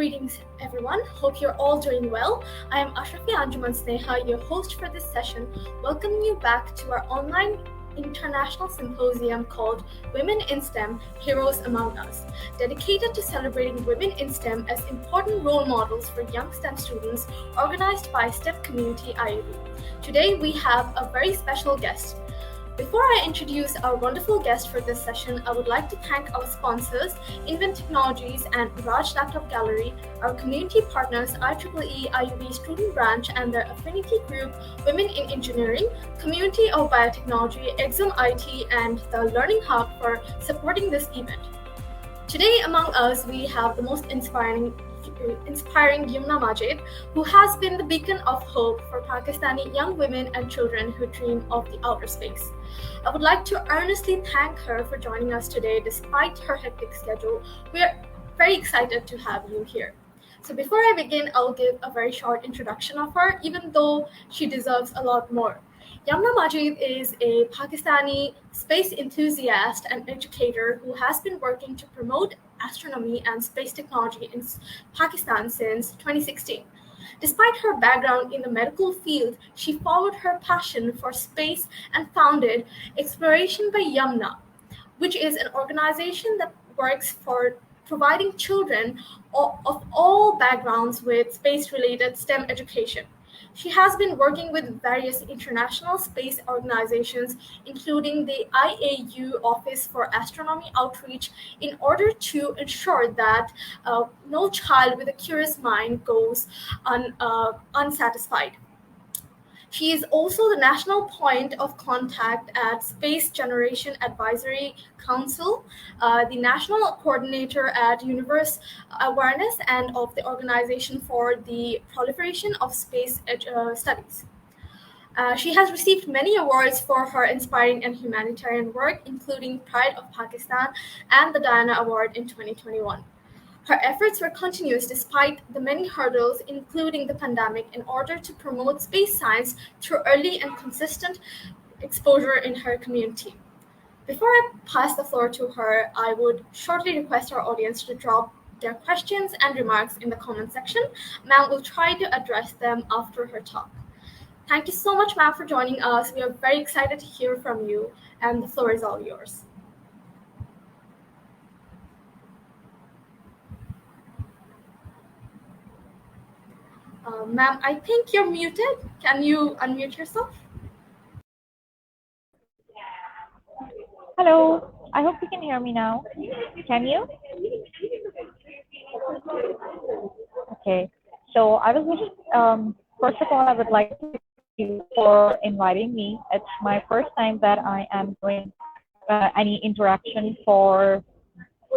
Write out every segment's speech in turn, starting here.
Greetings everyone, hope you're all doing well. I am Ashrafi Sneha, your host for this session, welcoming you back to our online international symposium called Women in STEM Heroes Among Us, dedicated to celebrating women in STEM as important role models for young STEM students, organized by STEM Community IUB. Today we have a very special guest. Before I introduce our wonderful guest for this session, I would like to thank our sponsors, Invent Technologies and Raj Laptop Gallery, our community partners, IEEE IUB Student Branch and their affinity group, Women in Engineering, Community of Biotechnology, Exum IT, and the Learning Hub for supporting this event. Today among us, we have the most inspiring Yumna Majeed, who has been the beacon of hope for Pakistani young women and children who dream of the outer space. I would like to earnestly thank her for joining us today despite her hectic schedule. We are very excited to have you here. So before I begin, I'll give a very short introduction of her, even though she deserves a lot more. Yumna Majeed is a Pakistani space enthusiast and educator who has been working to promote astronomy and space technology in Pakistan since 2016. Despite her background in the medical field, she followed her passion for space and founded Exploration by Yumna, which is an organization that works for providing children of all backgrounds with space-related STEM education. She has been working with various international space organizations, including the IAU Office for Astronomy Outreach, in order to ensure that no child with a curious mind goes unsatisfied. She is also the national point of contact at Space Generation Advisory Council, the national coordinator at Universe Awareness and of the Organization for the Proliferation of Space Studies. She has received many awards for her inspiring and humanitarian work, including Pride of Pakistan and the Diana Award in 2021. Her efforts were continuous despite the many hurdles, including the pandemic, in order to promote space science through early and consistent exposure in her community. Before I pass the floor to her, I would shortly request our audience to drop their questions and remarks in the comment section. Ma'am will try to address them after her talk. Thank you so much, ma'am, for joining us. We are very excited to hear from you, and the floor is all yours. Ma'am, I think you're muted. Can you unmute yourself? Hello, I hope you can hear me now. Can you? Okay, so I was just, first of all, I would like to thank you for inviting me. It's my first time that I am doing any interaction for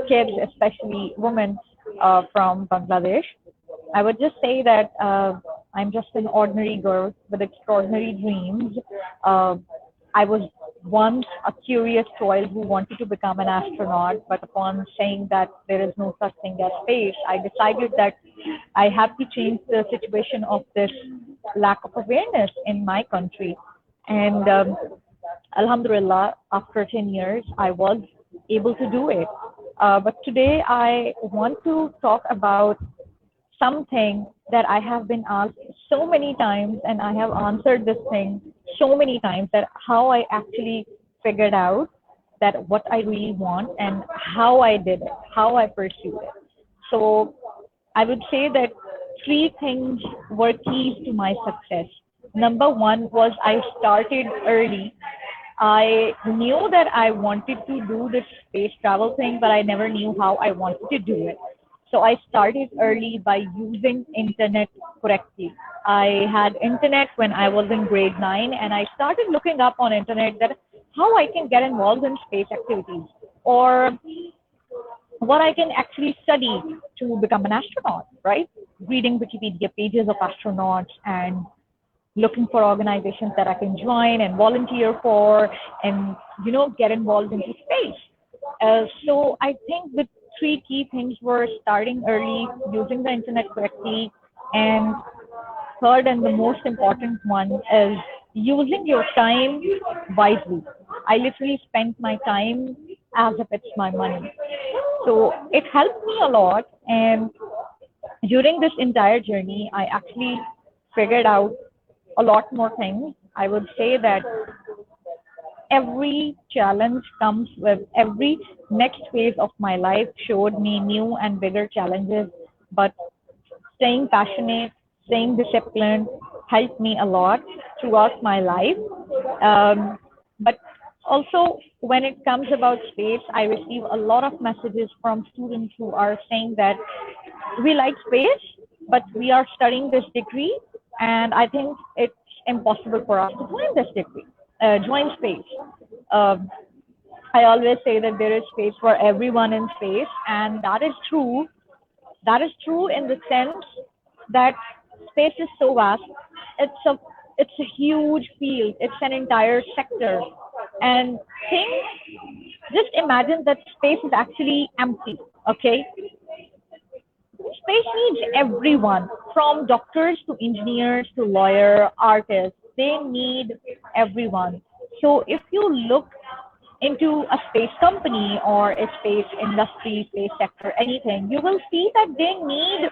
kids, especially women from Bangladesh. I would just say that I'm just an ordinary girl with extraordinary dreams. I was once a curious child who wanted to become an astronaut, but upon saying that there is no such thing as space, I decided that I have to change the situation of this lack of awareness in my country. And Alhamdulillah, after 10 years, I was able to do it. But today I want to talk about something that I have been asked so many times, and I have answered this thing so many times, that how I actually figured out that what I really want and how I did it, how I pursued it. So I would say that three things were keys to my success. Number one was I started early. I knew that I wanted to do this space travel thing, but I never knew how I wanted to do it. So I started early by using internet correctly. I had internet when I was in grade 9, and I started looking up on internet that how I can get involved in space activities, or what I can actually study to become an astronaut, right? Reading Wikipedia pages of astronauts and looking for organizations that I can join and volunteer for, and get involved into space. So I think the three key things were starting early, using the internet correctly, and third and the most important one is using your time wisely. I literally spent my time as if it's my money. So it helped me a lot. And During this entire journey, I actually figured out a lot more things. I would say that every challenge comes with every next phase of my life showed me new and bigger challenges, but staying passionate, staying disciplined helped me a lot throughout my life. But also, when it comes about space, I receive a lot of messages from students who are saying that we like space, but we are studying this degree, and I think it's impossible for us to join this degree, join space. Um, I always say that there is space for everyone in space, and that is true. That is true in the sense that space is so vast. It's a it's a huge field. It's an entire sector, and think. Just imagine that space is actually empty. Okay, space needs everyone, from doctors to engineers to lawyer, artists. They need everyone. So if you look into a space company or a space industry, space sector, anything, you will see that they need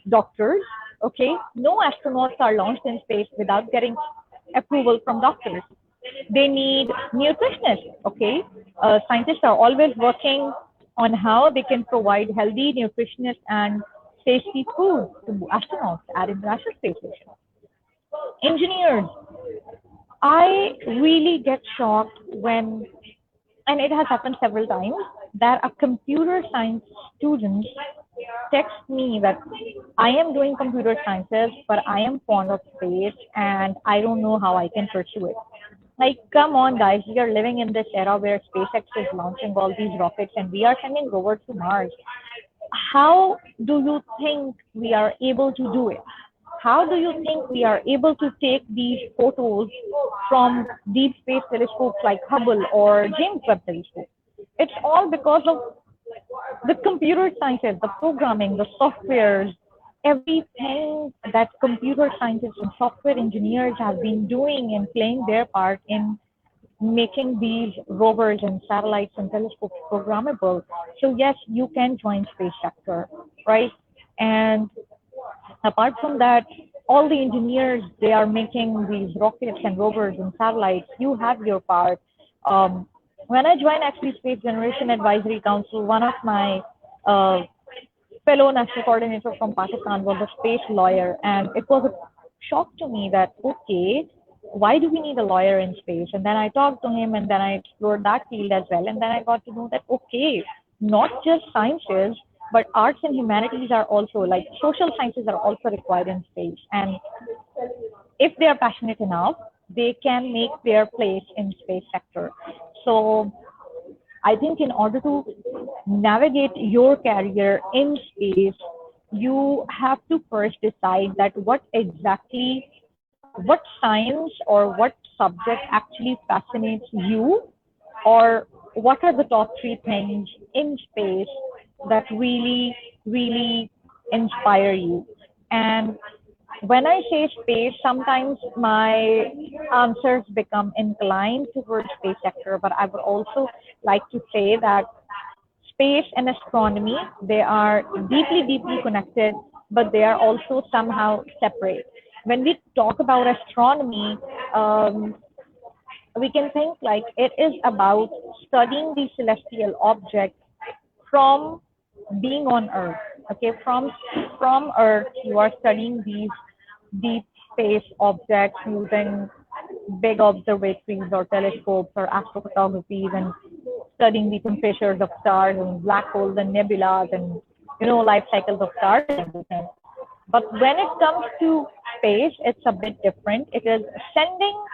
doctors. Okay, no astronauts are launched in space without getting approval from doctors. They need nutritionists. Okay, scientists are always working on how they can provide healthy, nutritious, and tasty food to astronauts at International Space Station. Engineers, I really get shocked when, and it has happened several times, that a computer science student text me that I am doing computer sciences, but I am fond of space and I don't know how I can pursue it. Like, come on, guys, we are living in this era where SpaceX is launching all these rockets and we are sending rovers to Mars. How do you think we are able to do it? How do you think we are able to take these photos from deep space telescopes like Hubble or James Webb Telescope? It's all because of the computer sciences, the programming, the softwares, everything that computer scientists and software engineers have been doing and playing their part in making these rovers and satellites and telescopes programmable. So yes, you can join space sector, right? And apart from that, all the engineers, they are making these rockets and rovers and satellites. You have your part. Um, when I joined actually Space Generation Advisory Council, one of my uh, fellow national coordinator from Pakistan was a space lawyer, and it was a shock to me that okay, why do we need a lawyer in space? And then I talked to him, and then I explored that field as well, and then I got to know that okay, not just sciences, but arts and humanities are also, like, social sciences are also required in space, and if they are passionate enough, they can make their place in space sector. So I think in order to navigate your career in space, you have to first decide that what science or what subject actually fascinates you, or what are the top three things in space that really, really inspire you. And when I say space, sometimes my answers become inclined towards space sector, but I would also like to say that space and astronomy, they are deeply, deeply connected, but they are also somehow separate. When we talk about astronomy, we can think like it is about studying the celestial objects from being on Earth. Okay, from Earth, you are studying these deep space objects using big observatories or telescopes or astrophotographies, and studying the temperatures of stars and black holes and nebulas and life cycles of stars and everything. But when it comes to space, it's a bit different. It is sending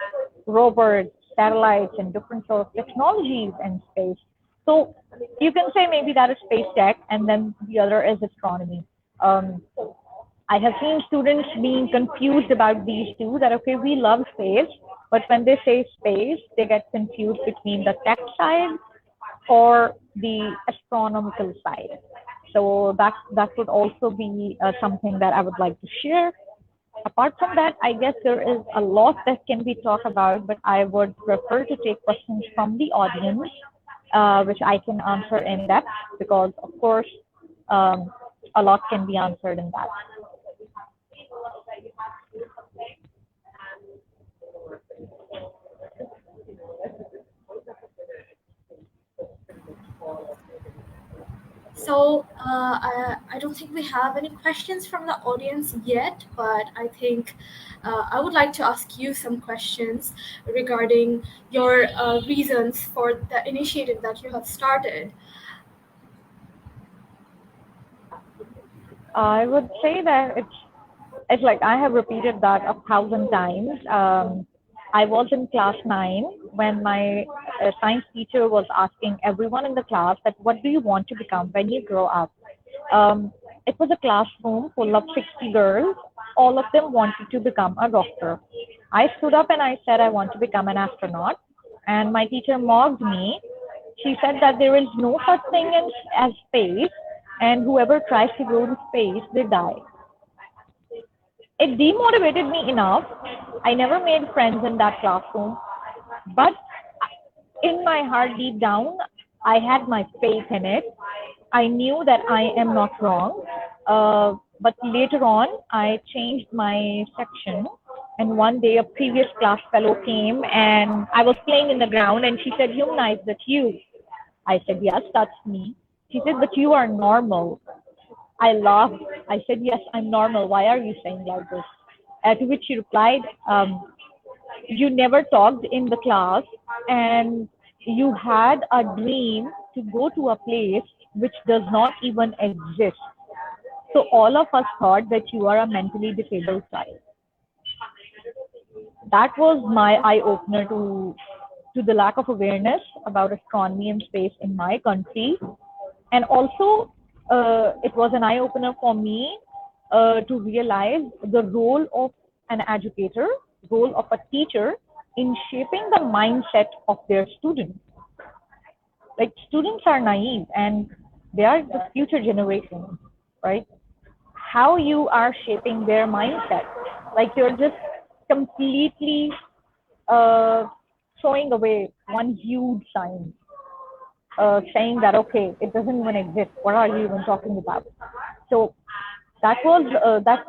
rovers, satellites, and different sort of technologies in space. So you can say maybe that is space tech, and then the other is astronomy. Um, I have seen students being confused about these two, that okay, we love space, but when they say space, they get confused between the tech side or the astronomical side. So that would also be something that I would like to share. Apart from that, I guess there is a lot that can be talked about, but I would prefer to take questions from the audience, which I can answer in depth, because of course, um, a lot can be answered in that. So I don't think we have any questions from the audience yet, but I think I would like to ask you some questions regarding your reasons for the initiative that you have started. I would say that it's like I have repeated that 1,000 times. I was in class 9 when my science teacher was asking everyone in the class that what do you want to become when you grow up. It was a classroom full of 60 girls. All of them wanted to become a doctor. I stood up and I said I want to become an astronaut. And my teacher mocked me. She said that there is no such thing as space, and whoever tries to go to space, they die. It demotivated me enough. I never made friends in that classroom, but in my heart, deep down, I had my faith in it. I knew that I am not wrong. But later on, I changed my section. And one day, a previous class fellow came and I was playing in the ground, and she said, Yumna, is that you? I said, yes, that's me. She said, but you are normal. I laughed. I said, yes, I'm normal. Why are you saying like this? To which she replied, you never talked in the class and you had a dream to go to a place which does not even exist. So all of us thought that you are a mentally disabled child. That was my eye opener to the lack of awareness about astronomy and space in my country. And also, it was an eye opener for me to realize the role of an educator, role of a teacher in shaping the mindset of their students. Like students are naive and they are the future generation, right? How you are shaping their mindset, like you're just completely uh, throwing away one huge sign, saying that okay, it doesn't even exist. What are you even talking about? So that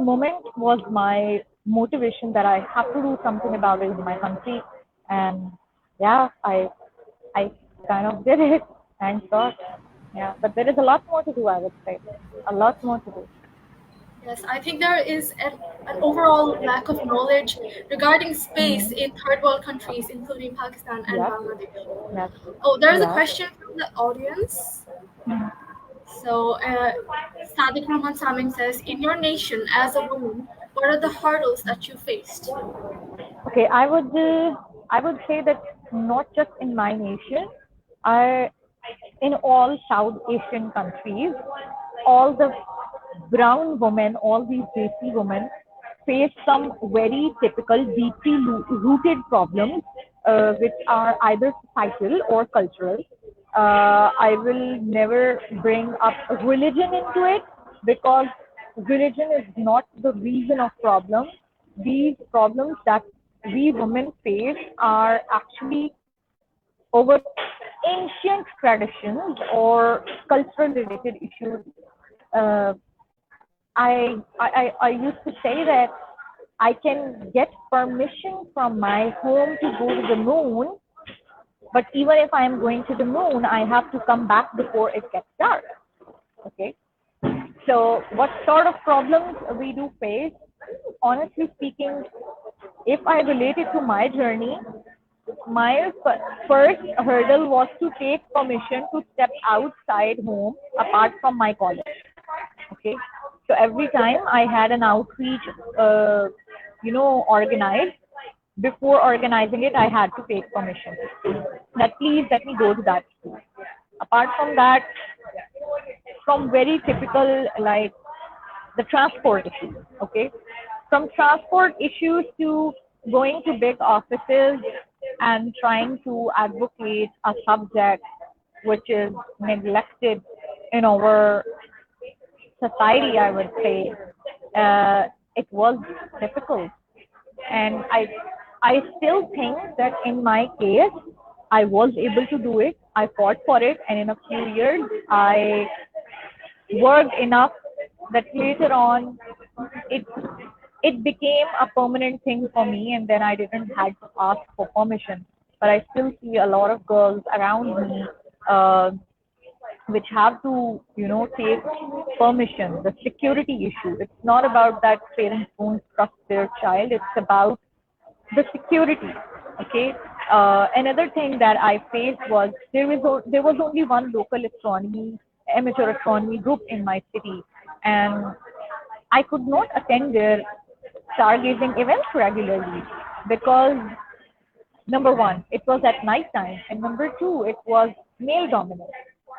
moment was my motivation that I have to do something about it in my country, and yeah, I kind of did it. Thank God. Yeah, but there is a lot more to do. I would say a lot more to do. Yes, I think there is an overall lack of knowledge regarding space Mm-hmm. in third world countries, including Pakistan and Yes, Bangladesh. yes, Oh, there's a yes. question from the audience. So, Sadiq Rahman Samim says, in your nation as a woman, what are the hurdles that you faced? Okay, I would say that not just in my nation, I in all South Asian countries, all the brown women, all these Desi women face some very typical, deeply rooted problems, which are either societal or cultural. I will never bring up religion into it because religion is not the reason of problems. These problems that we women face are actually over ancient traditions or cultural related issues. Uh, I used to say that I can get permission from my home to go to the moon, but even if I am going to the moon, I have to come back before it gets dark. Okay. So, what sort of problems we do face? Honestly speaking, if I relate it to my journey, my first hurdle was to take permission to step outside home apart from my college. Okay. So every time I had an outreach, organized, before organizing it, I had to take permission that please let me go to that school. Apart from that, from very typical like the transport issues, okay? From transport issues to going to big offices and trying to advocate a subject which is neglected in our society, I would say, it was difficult. And I still think that in my case, I was able to do it. I fought for it, and in a few years, I worked enough that later on it it became a permanent thing for me, and then I didn't had to ask for permission. But I still see a lot of girls around me uh, which have to, take permission. The security issue. It's not about that parents won't trust their child. It's about the security. Okay. Another thing that I faced was there was only one local astronomy amateur astronomy group in my city, and I could not attend their stargazing events regularly because number one, it was at night time, and number two, it was male dominant.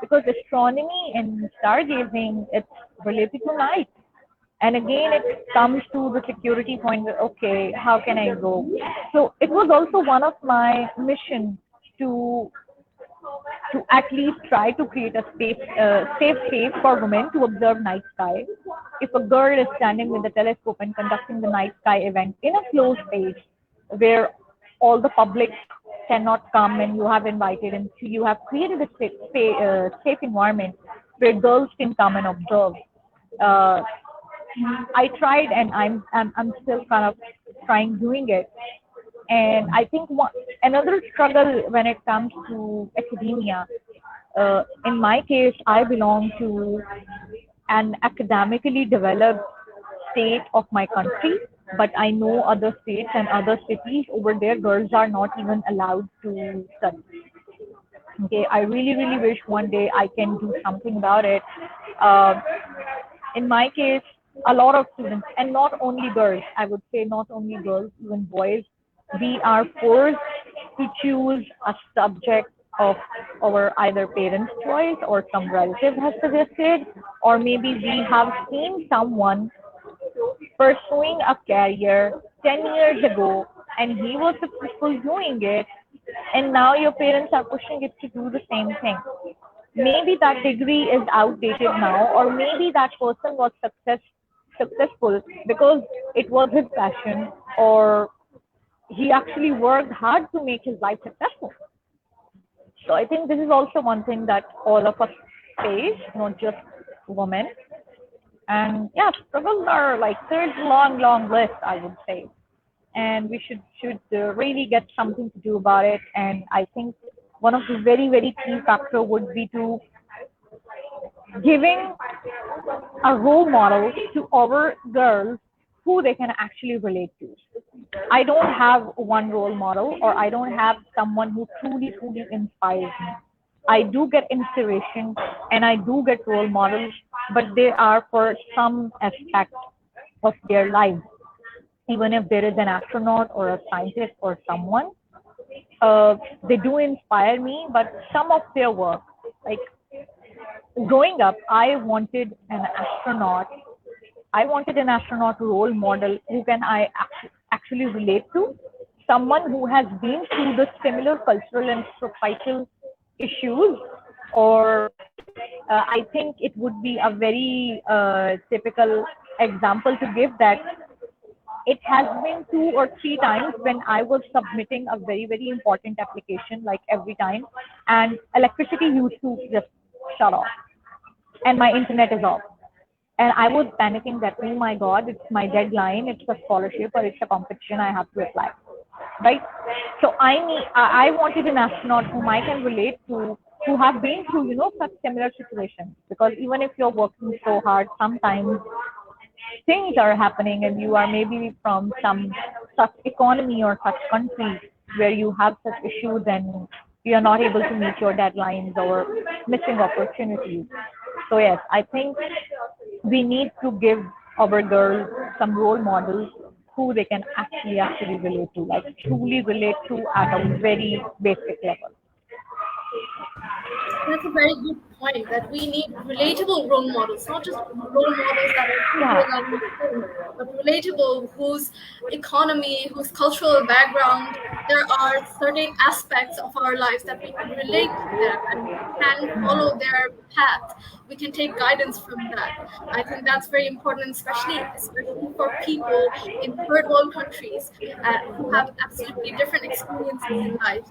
Because astronomy and stargazing, it's related to night. And again, it comes to the security point that, okay, how can I go? So it was also one of my mission to to at least try to create a safe space for women to observe night sky. If a girl is standing with a telescope and conducting the night sky event in a closed space where all the public cannot come and you have invited and you have created a safe environment where girls can come and observe. Uh, I tried and I'm still kind of trying doing it. And I think another struggle when it comes to academia, in my case, I belong to an academically developed state of my country, but I know other states and other cities over there, girls are not even allowed to study. Okay, I really, really wish one day I can do something about it. Uh, in my case, a lot of students, and not only girls, I would say not only girls, even boys, we are forced to choose a subject of our either parents' choice or some relative has suggested, or maybe we have seen someone pursuing a career 10 years ago and he was successful doing it, and now your parents are pushing it to do the same thing. Maybe that degree is outdated now, or maybe that person was successful because it was his passion, or he actually worked hard to make his life successful. So I think this is also one thing that all of us face, not just women. And yeah, struggles are like there's a long, long list, I would say, and we should really get something to do about it. And I think one of the very, very key factor would be to giving a role model to our girls who they can actually relate to. I don't have one role model, or I don't have someone who truly, truly inspires me. I do get inspiration and I do get role models, but they are for some aspect of their life. Even if there is an astronaut or a scientist or someone, they do inspire me, but some of their work, like growing up, I wanted an astronaut role model who can I actually relate to, someone who has been through the similar cultural and societal issues, or I think it would be a very typical example to give that it has been 2 or 3 times when I was submitting a very, very important application, like every time, and electricity used to just shut off and my internet is off. And I was panicking that, oh my God, it's my deadline, it's a scholarship or it's a competition, I have to apply. Right? So I wanted an astronaut whom I can relate to, who have been through, such similar situations. Because even if you're working so hard, sometimes things are happening and you are maybe from some such economy or such country where you have such issues and you are not able to meet your deadlines or missing opportunities. So yes, I think we need to give our girls some role models who they can actually relate to, like truly relate to at a very basic level. That's a very good point that we need relatable role models, not just role models that are Yeah. figuring out the thing, but relatable whose economy, whose cultural background, there are certain aspects of our lives that we can relate to them and we can follow their path. We can take guidance from that. I think that's very important, especially for people in third world countries who have absolutely different experiences in life.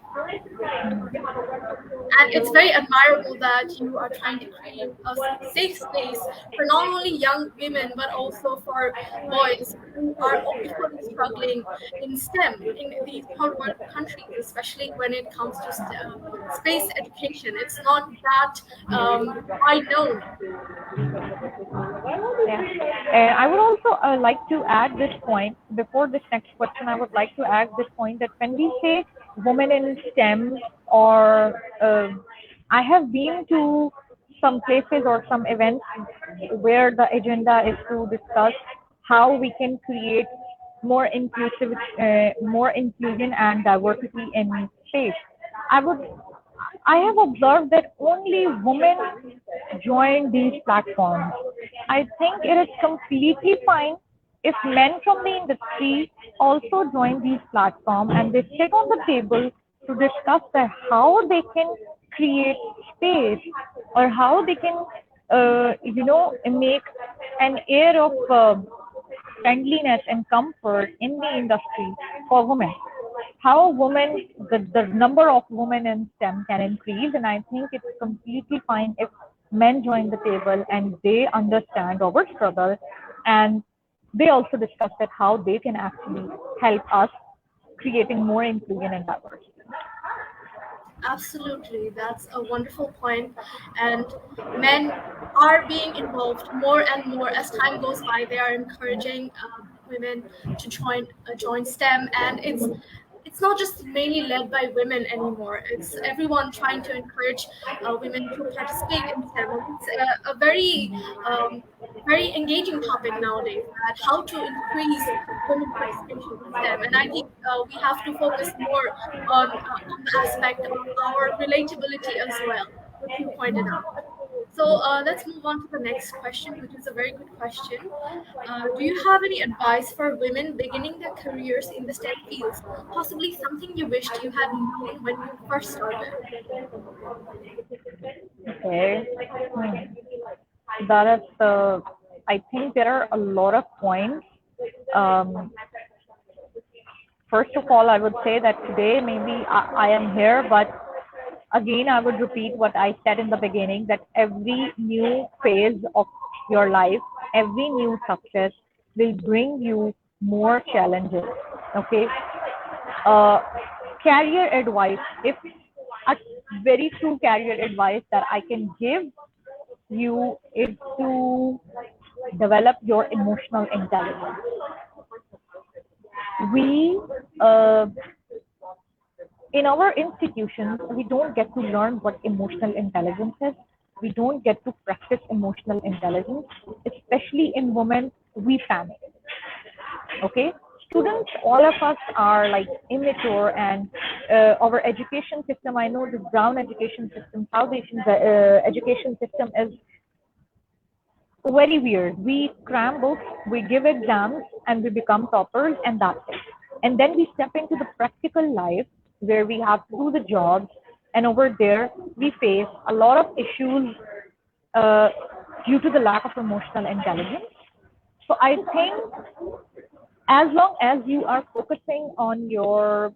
And it's very very admirable that you are trying to create a safe space for not only young women but also for boys who are equally struggling in STEM in these third world countries, especially when it comes to space education. It's not that wide known. Yeah. And I would also like to add this point before this next question. I would like to add this point that when we say women in STEM, or I have been to some places or some events where the agenda is to discuss how we can create more inclusion and diversity in space. I would I have observed that only women join these platforms. I think it is completely fine if men from the industry also join these platforms and they sit on the table to discuss how they can create space, or how they can, make an air of friendliness and comfort in the industry for women. How women, the number of women in STEM can increase, and I think it's completely fine if men join the table and they understand our struggle, and they also discuss that how they can actually help us creating more inclusion and diversity. Absolutely, that's a wonderful point. And men are being involved more and more as time goes by. They are encouraging women to join STEM, and it's not just mainly led by women anymore. It's everyone trying to encourage women to participate in STEM. And it's a very very engaging topic nowadays. That how to increase women participation in STEM, and I think we have to focus more on the aspect of our relatability as well, which you pointed out. So let's move on to the next question, which is a very good question. Do you have any advice for women beginning their careers in the STEM fields? Possibly something you wished you had known when you first started? Okay. That is, I think there are a lot of points. Um, First of all, I would say that today maybe I am here, but again, I would repeat what I said in the beginning, that every new phase of your life, every new success will bring you more challenges. Okay. Uh, Career advice, if a very true career advice that I can give you is to develop your emotional intelligence. We, uh, in our institutions, we don't get to learn what emotional intelligence is. We don't get to practice emotional intelligence, especially in women. We panic. Okay, students, all of us are like immature, and our education system. I know this brown education system, South Asian education system is very weird. We cram books, we give exams, and we become toppers, and that's it. And then we step into the practical life where we have to do the jobs, and over there we face a lot of issues uh, due to the lack of emotional intelligence. So I think as long as you are focusing on your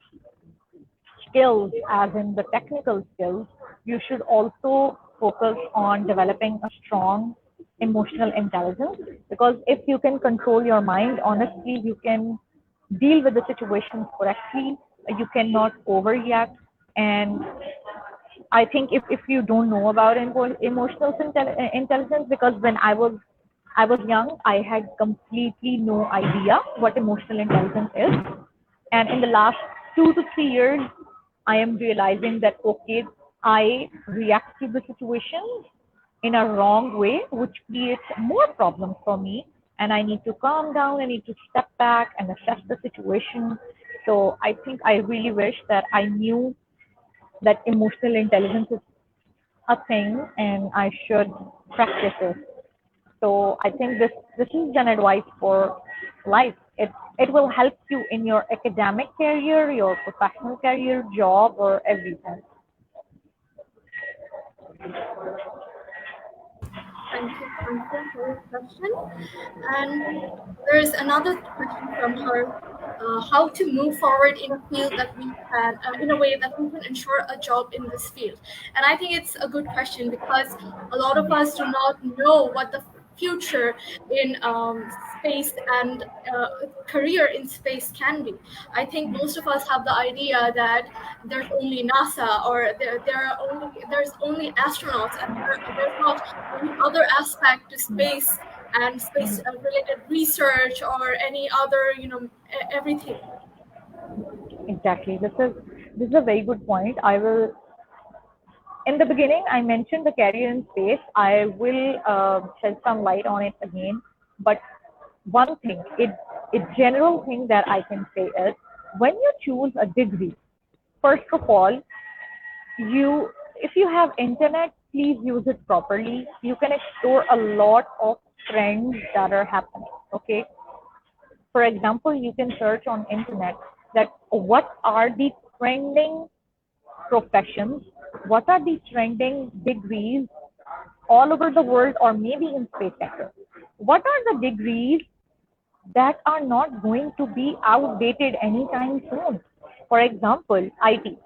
skills, as in the technical skills, you should also focus on developing a strong emotional intelligence. Because if you can control your mind, honestly, you can deal with the situations correctly. You cannot overreact. And I think if you don't know about emotional intelligence, because when I was young, I had completely no idea what emotional intelligence is. And in the last 2 to 3 years, I am realizing that okay, I react to the situations in a wrong way, which creates more problems for me. And I need to calm down. I need to step back and assess the situation. So I think I really wish that I knew that emotional intelligence is a thing and I should practice it. So I think this is an advice for life. It will help you in your academic career, your professional career, job, or everything. Thank you, Pankaj, for your question. And there's another question from her. how to move forward in a field that we can, in a way that we can ensure a job in this field. And I think it's a good question because a lot of us do not know what the future in space and career in space can be. I think most of us have the idea that there's only NASA, or there's only astronauts, and there's not any other aspect to space and space related research or any other, everything. Exactly. This is a very good point. I will. In the beginning, I mentioned the career in space. I will shed some light on it again. But one thing, a general thing that I can say is, when you choose a degree, first of all, you if you have internet, please use it properly. You can explore a lot of trends that are happening. Okay, for example, you can search on internet that what are the trending professions, what are the trending degrees all over the world, or maybe in space sector. What are the degrees that are not going to be outdated anytime soon? For example, IT.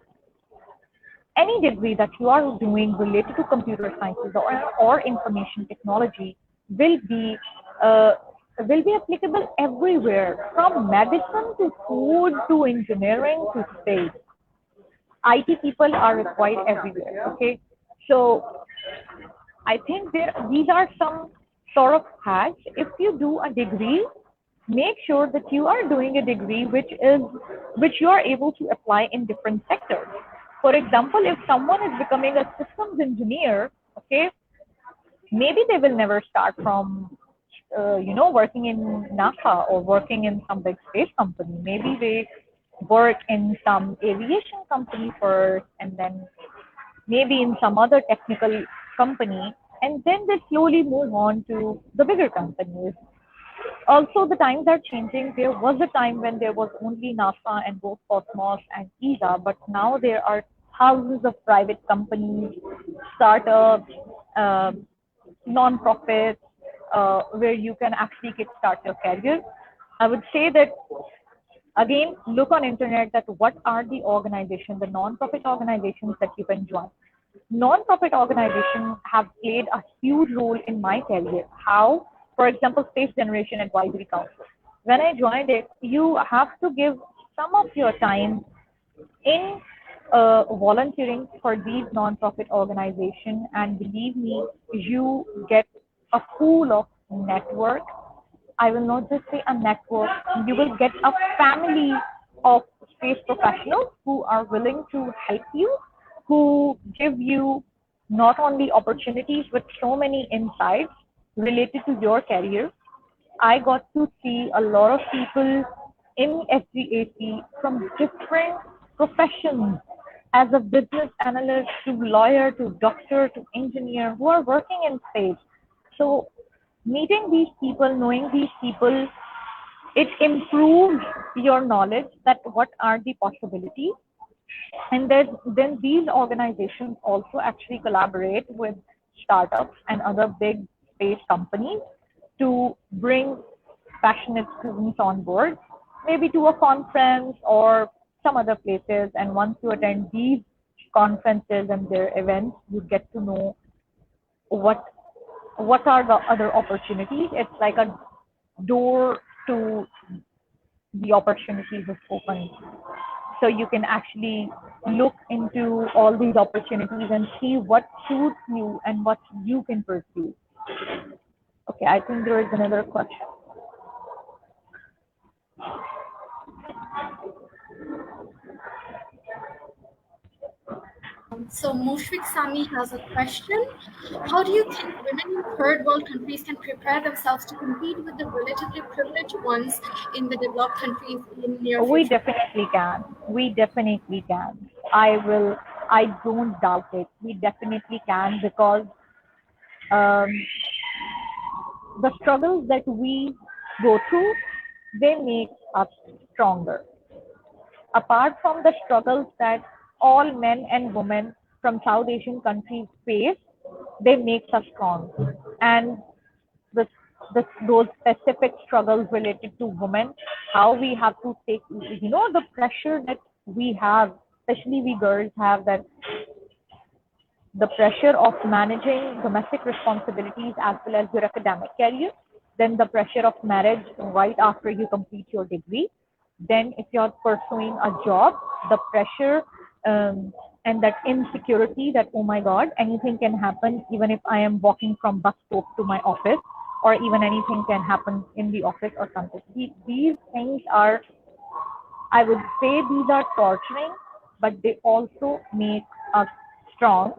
Any degree that you are doing related to computer sciences or information technology will be uh, will be applicable everywhere, from medicine to food to engineering to space. IT people are required everywhere. Okay, so I think these are some sort of hacks. If you do a degree, make sure that you are doing a degree which you are able to apply in different sectors. For example, if someone is becoming a systems engineer, okay, maybe they will never start from working in NASA or working in some big space company. Maybe they work in some aviation company first, and then maybe in some other technical company, and then they slowly move on to the bigger companies. Also, the times are changing. There was a time when there was only NASA and Cosmos and ESA, but now there are thousands of private companies, startups, uh, non-profits, where you can actually kickstart your career. I would say that, again, look on internet that what are the organizations, the non-profit organizations that you can join. Non-profit organizations have played a huge role in my career. How? For example, Space Generation Advisory Council. When I joined it, you have to give some of your time in volunteering for these non-profit organizations, and believe me, you get a pool of network. I will not just say a network, you will get a family of space professionals who are willing to help you, who give you not only opportunities but so many insights related to your career. I got to see a lot of people in SGAC from different professions, as a business analyst to lawyer to doctor to engineer, who are working in space. So meeting these people, knowing these people, it improves your knowledge that what are the possibilities. And then these organizations also actually collaborate with startups and other big space companies to bring passionate students on board, maybe to a conference or some other places. And once you attend these conferences and their events, you get to know what what are the other opportunities. It's like a door to the opportunities is open. So you can actually look into all these opportunities and see what suits you and what you can pursue. Okay, I think there is another question. So Mushfiq Sami has a question. How do you think women in third world countries can prepare themselves to compete with the relatively privileged ones in the developed countries in near We future? definitely can. We definitely can. I don't doubt it. We definitely can, because um, the struggles that we go through, they make us stronger. Apart from the struggles that all men and women from South Asian countries face, they make us strong. And the those specific struggles related to women, how we have to take, the pressure that we have, especially we girls have, that the pressure of managing domestic responsibilities as well as your academic career, then the pressure of marriage right after you complete your degree, then if you're pursuing a job, the pressure, and that insecurity that, oh my God, anything can happen even if I am walking from bus stop to my office, or even anything can happen in the office or something. These things are, I would say, these are torturing, but they also make us strong.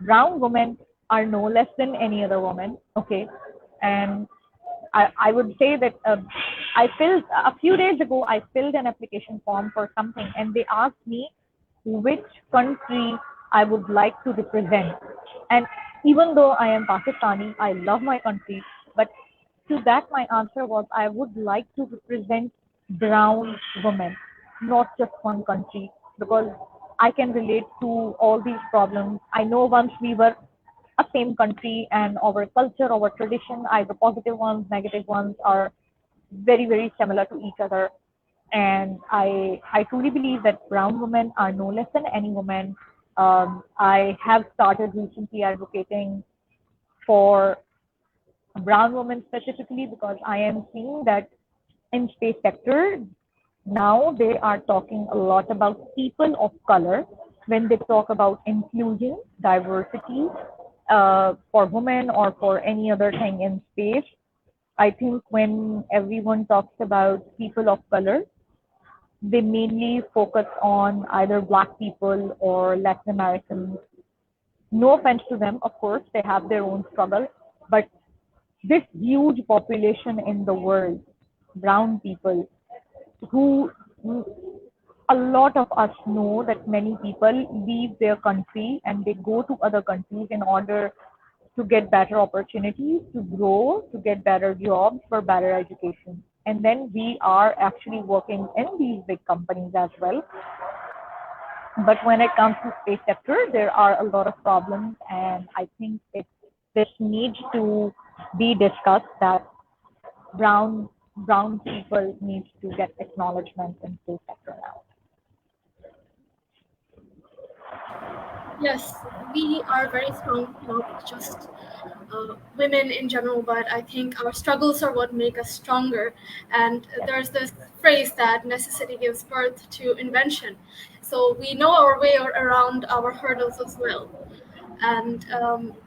Brown women are no less than any other woman, okay? And I would say that I filled a few days ago, I filled an application form for something, and they asked me which country I would like to represent. And even though I am Pakistani, I love my country, but to that my answer was I would like to represent brown women, not just one country, because I can relate to all these problems. I know once we were a same country, and our culture, our tradition, either positive ones, negative ones, are very, very similar to each other. And I truly believe that brown women are no less than any woman. I have started recently advocating for brown women specifically because I am seeing that in space sector now they are talking a lot about people of color when they talk about inclusion, diversity, for women or for any other thing in space. I think when everyone talks about people of color, they mainly focus on either black people or Latin Americans. No offense to them, of course, they have their own struggle, but this huge population in the world, brown people, who a lot of us know that many people leave their country and they go to other countries in order to get better opportunities, to grow, to get better jobs, for better education. And then we are actually working in these big companies as well. But when it comes to space sector, there are a lot of problems, and I think this needs to be discussed, that brown people need to get acknowledgement in space sector now. Yes, we are very strong, not just women in general, but I think our struggles are what make us stronger. And there's this phrase that necessity gives birth to invention. So we know our way around our hurdles as well. And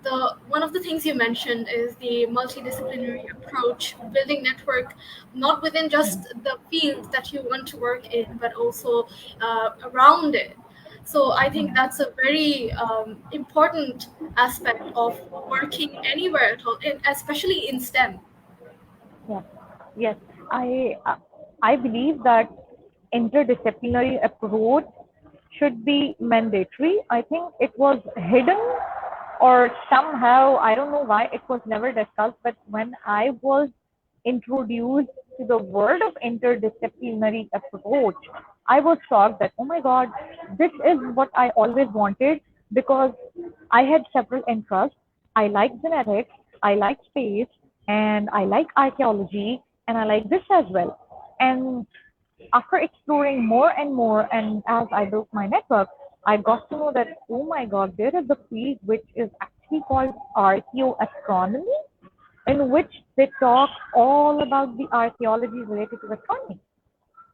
the one of the things you mentioned is the multidisciplinary approach, building network, not within just the field that you want to work in, but also around it. So I think that's a very important aspect of working anywhere at all, especially in STEM. Yeah. Yes. I believe that interdisciplinary approach should be mandatory. I think it was hidden, or somehow I don't know why it was never discussed. But when I was introduced to the word of interdisciplinary approach, I was shocked that, oh my God, this is what I always wanted, because I had several interests. I like genetics, I like space, and I like archaeology, and I like this as well. And after exploring more and more, and as I built my network, I got to know that, oh my God, there is a field which is actually called archaeoastronomy, in which they talk all about the archaeology related to astronomy.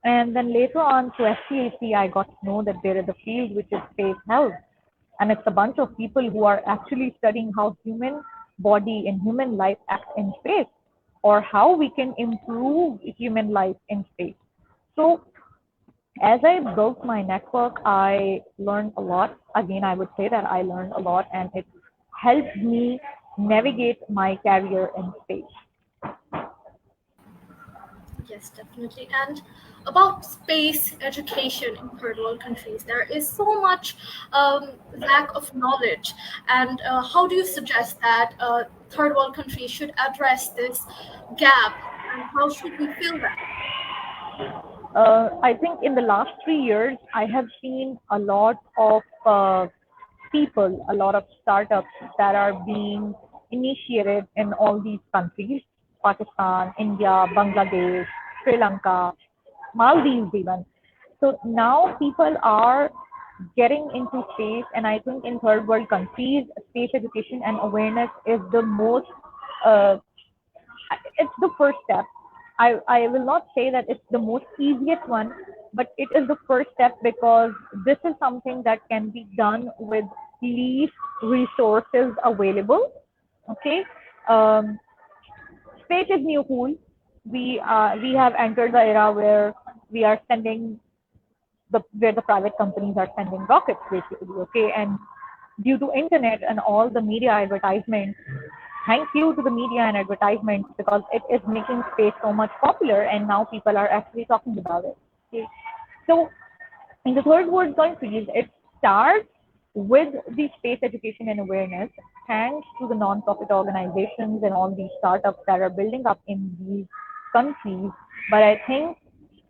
And then later on through STAC, I got to know that there is a field which is space health. And it's a bunch of people who are actually studying how human body and human life act in space, or how we can improve human life in space. So as I built my network, I learned a lot. Again, I would say that I learned a lot, and it helped me navigate my career in space. Yes, definitely. And about space education in third world countries, there is so much lack of knowledge. And how do you suggest that third world countries should address this gap, and how should we fill that? I think in the last 3 years, I have seen a lot of people, a lot of startups that are being initiated in all these countries, Pakistan, India, Bangladesh, Sri Lanka, Maldives even. So now people are getting into space, and I think in third world countries, space education and awareness is the most, uh, it's the first step. I will not say that it's the most easiest one, but it is the first step because this is something that can be done with least resources available. Okay. Um, Space is new cool. We have entered the era where we are sending where the private companies are sending rockets basically. Okay, and due to internet and all the media advertisements, thank you to the media and advertisements because it is making space so much popular, and now people are actually talking about it. Okay, so in the third world countries, it starts with the space education and awareness, thanks to the non-profit organizations and all these startups that are building up in these countries. But I think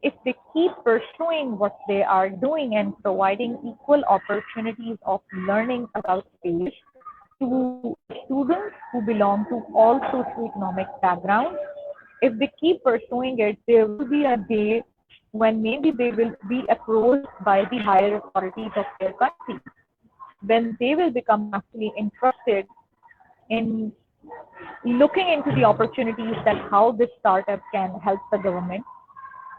if they keep pursuing what they are doing and providing equal opportunities of learning about space to students who belong to all socioeconomic backgrounds, if they keep pursuing it, there will be a day when maybe they will be approached by the higher authorities of their country, when they will become actually interested in looking into the opportunities that how this startup can help the government.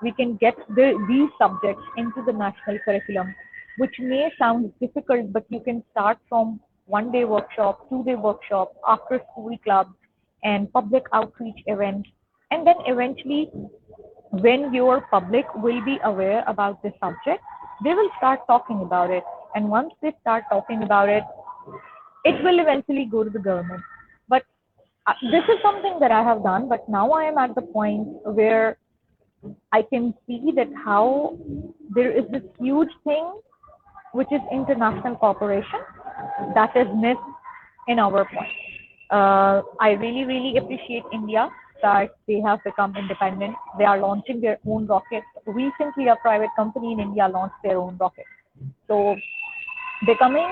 We can get these subjects into the national curriculum, which may sound difficult, but you can start from 1 day workshop, 2 day workshop, after school clubs, and public outreach events. And then eventually, when your public will be aware about this subject, they will start talking about it. And once they start talking about it, it will eventually go to the government. But this is something that I have done, but now I am at the point where I can see that how there is this huge thing which is international cooperation that is missed in our point. I really, really appreciate India that they have become independent. They are launching their own rockets. Recently, a private company in India launched their own rocket. So becoming,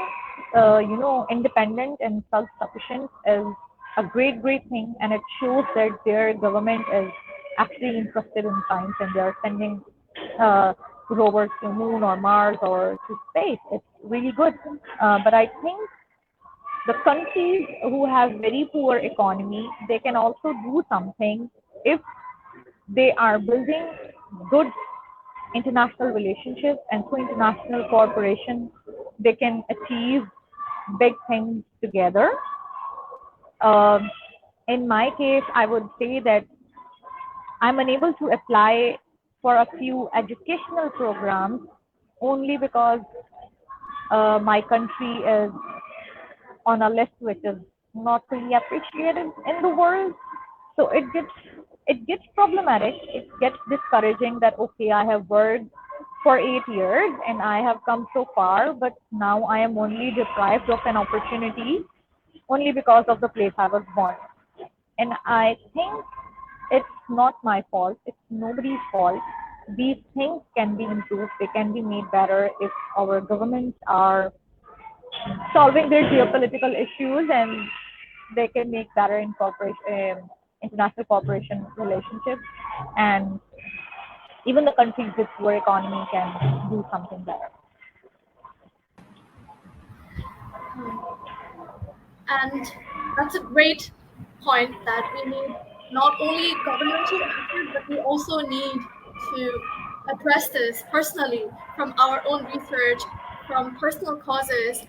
independent and self-sufficient is a great, great thing, and it shows that their government is actually interested in science and they are sending rovers to moon or Mars or to space. It's really good. But I think the countries who have very poor economy, they can also do something if they are building good international relationships, and through international cooperation, they can achieve big things together. Um, in my case, I would say that I'm unable to apply for a few educational programs only because my country is on a list which is not really appreciated in the world. So it gets problematic. It gets discouraging that okay, I have worked for 8 years and I have come so far, but now I am only deprived of an opportunity only because of the place I was born. And I think it's not my fault. It's nobody's fault. These things can be improved. They can be made better if our governments are solving their geopolitical issues, and they can make better international cooperation relationships, and even the countries with poor economy can do something better. And that's a great point that we need not only governmental effort, but we also need to address this personally from our own research, from personal causes,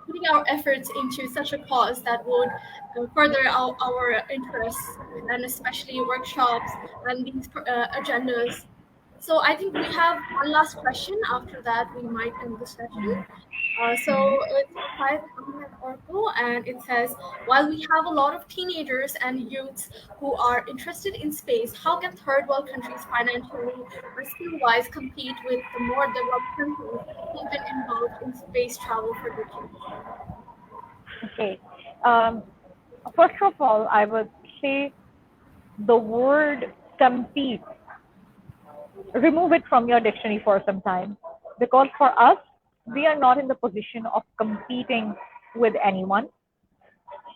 putting our efforts into such a cause that would further our interests, and especially workshops and these agendas. So I think we have one last question. After that, we might end the session. It's from Syed Ahmed Orko, and it says, while we have a lot of teenagers and youths who are interested in space, how can third world countries financially or skill-wise compete with the more developed countries who've been involved in space travel for decades? Okay. Um, First of all, I would say the word compete, remove it from your dictionary for some time, because for us, we are not in the position of competing with anyone.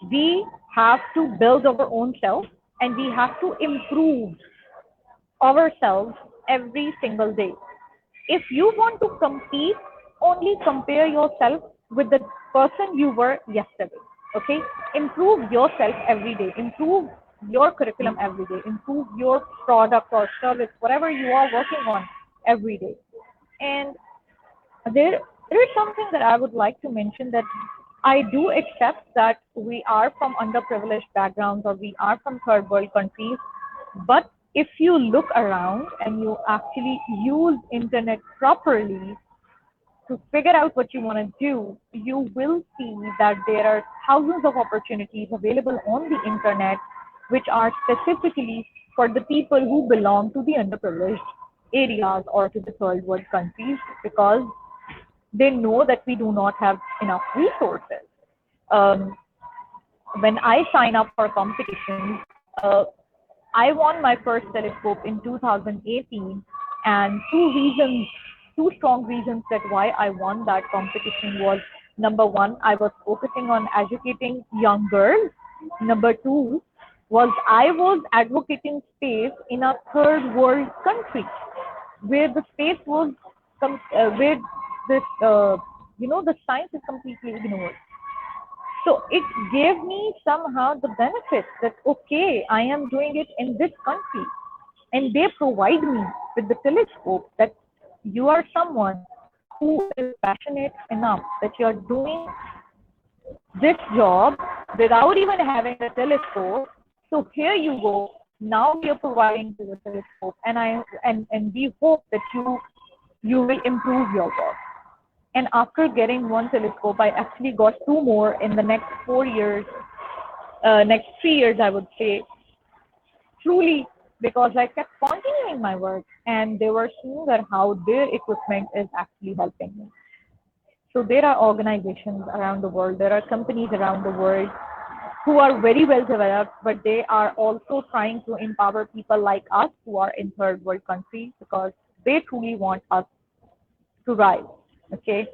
We have to build our own self, and we have to improve ourselves every single day. If you want to compete, only compare yourself with the person you were yesterday. Okay? Improve yourself every day. Improve your curriculum every day. Improve your product or service, whatever you are working on every day. And there is something that I would like to mention, that I do accept that we are from underprivileged backgrounds or we are from third world countries, but if you look around and you actually use internet properly to figure out what you want to do, you will see that there are thousands of opportunities available on the internet which are specifically for the people who belong to the underprivileged areas or to the third world countries, because they know that we do not have enough resources. Um, when I sign up for competitions, I won my first telescope in 2018, and two strong reasons that why I won that competition was: number one, I was focusing on educating young girls. Number two was I was advocating space in a third world country where the space was where this the science is completely ignored. So it gave me somehow the benefit that, okay, I am doing it in this country, and they provide me with the telescope, that you are someone who is passionate enough that you are doing this job without even having a telescope. So here you go. Now we are providing you a telescope, and we hope that you will improve your work. And after getting one telescope, I actually got two more in the next 4 years, next 3 years, I would say, truly, because I kept continuing my work, and they were seeing that how their equipment is actually helping me. So there are organizations around the world, there are companies around the world who are very well developed, but they are also trying to empower people like us who are in third world countries, because they truly want us to rise. Okay.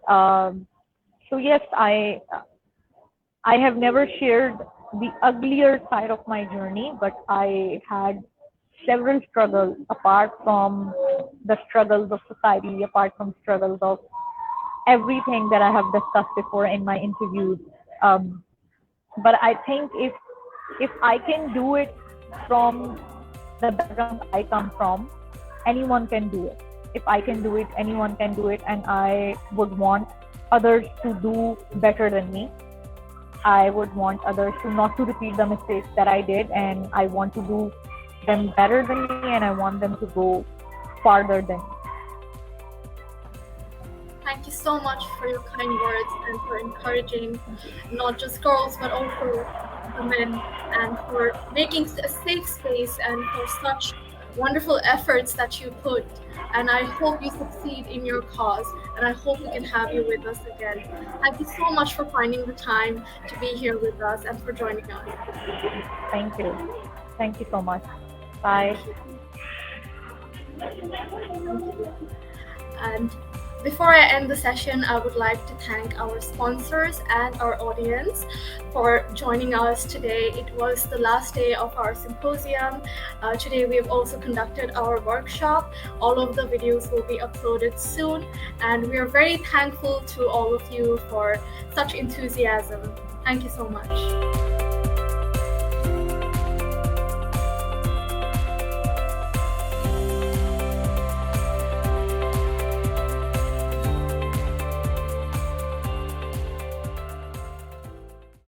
So yes, I have never shared the uglier side of my journey, but I had several struggles apart from the struggles of society, apart from struggles of everything that I have discussed before in my interviews. But I think if I can do it from the background I come from, anyone can do it. If I can do it, anyone can do it, and I would want others to do better than me. I would want others to not to repeat the mistakes that I did, and I want to do them better than me, and I want them to go farther than me. Thank you so much for your kind words and for encouraging not just girls but also the men, and for making a safe space, and for such wonderful efforts that you put. And I hope you succeed in your cause, and I hope we can have you with us again. Thank you so much for finding the time to be here with us and for joining us. Thank you. Thank you so much. Bye. And before I end the session, I would like to thank our sponsors and our audience for joining us today. It was the last day of our symposium. Today we have also conducted our workshop. All of the videos will be uploaded soon, and we are very thankful to all of you for such enthusiasm. Thank you so much.